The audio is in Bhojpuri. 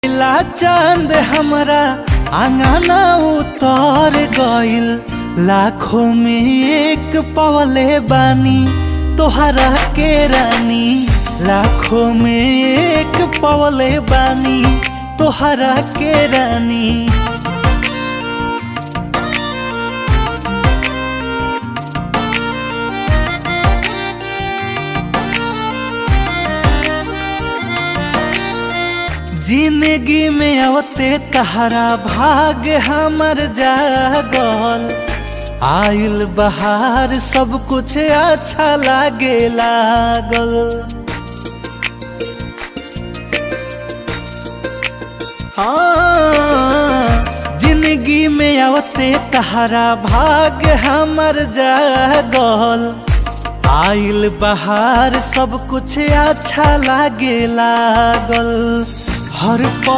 ला चांद हमरा आंगना उतर गइल, लाखों में एक पवले बानी तोहरा के रानी। लाखों में एक पवले बानी तोहरा के रानी। जिंदगी में आवते तहरा भाग हमर जागल, आइल बहार सब कुछ अच्छा लागे लागल। हाँ, जिंदगी में आवते तहरा भाग हमर जागल, आइल बहार सब कुछ अच्छा लागे लागल। हर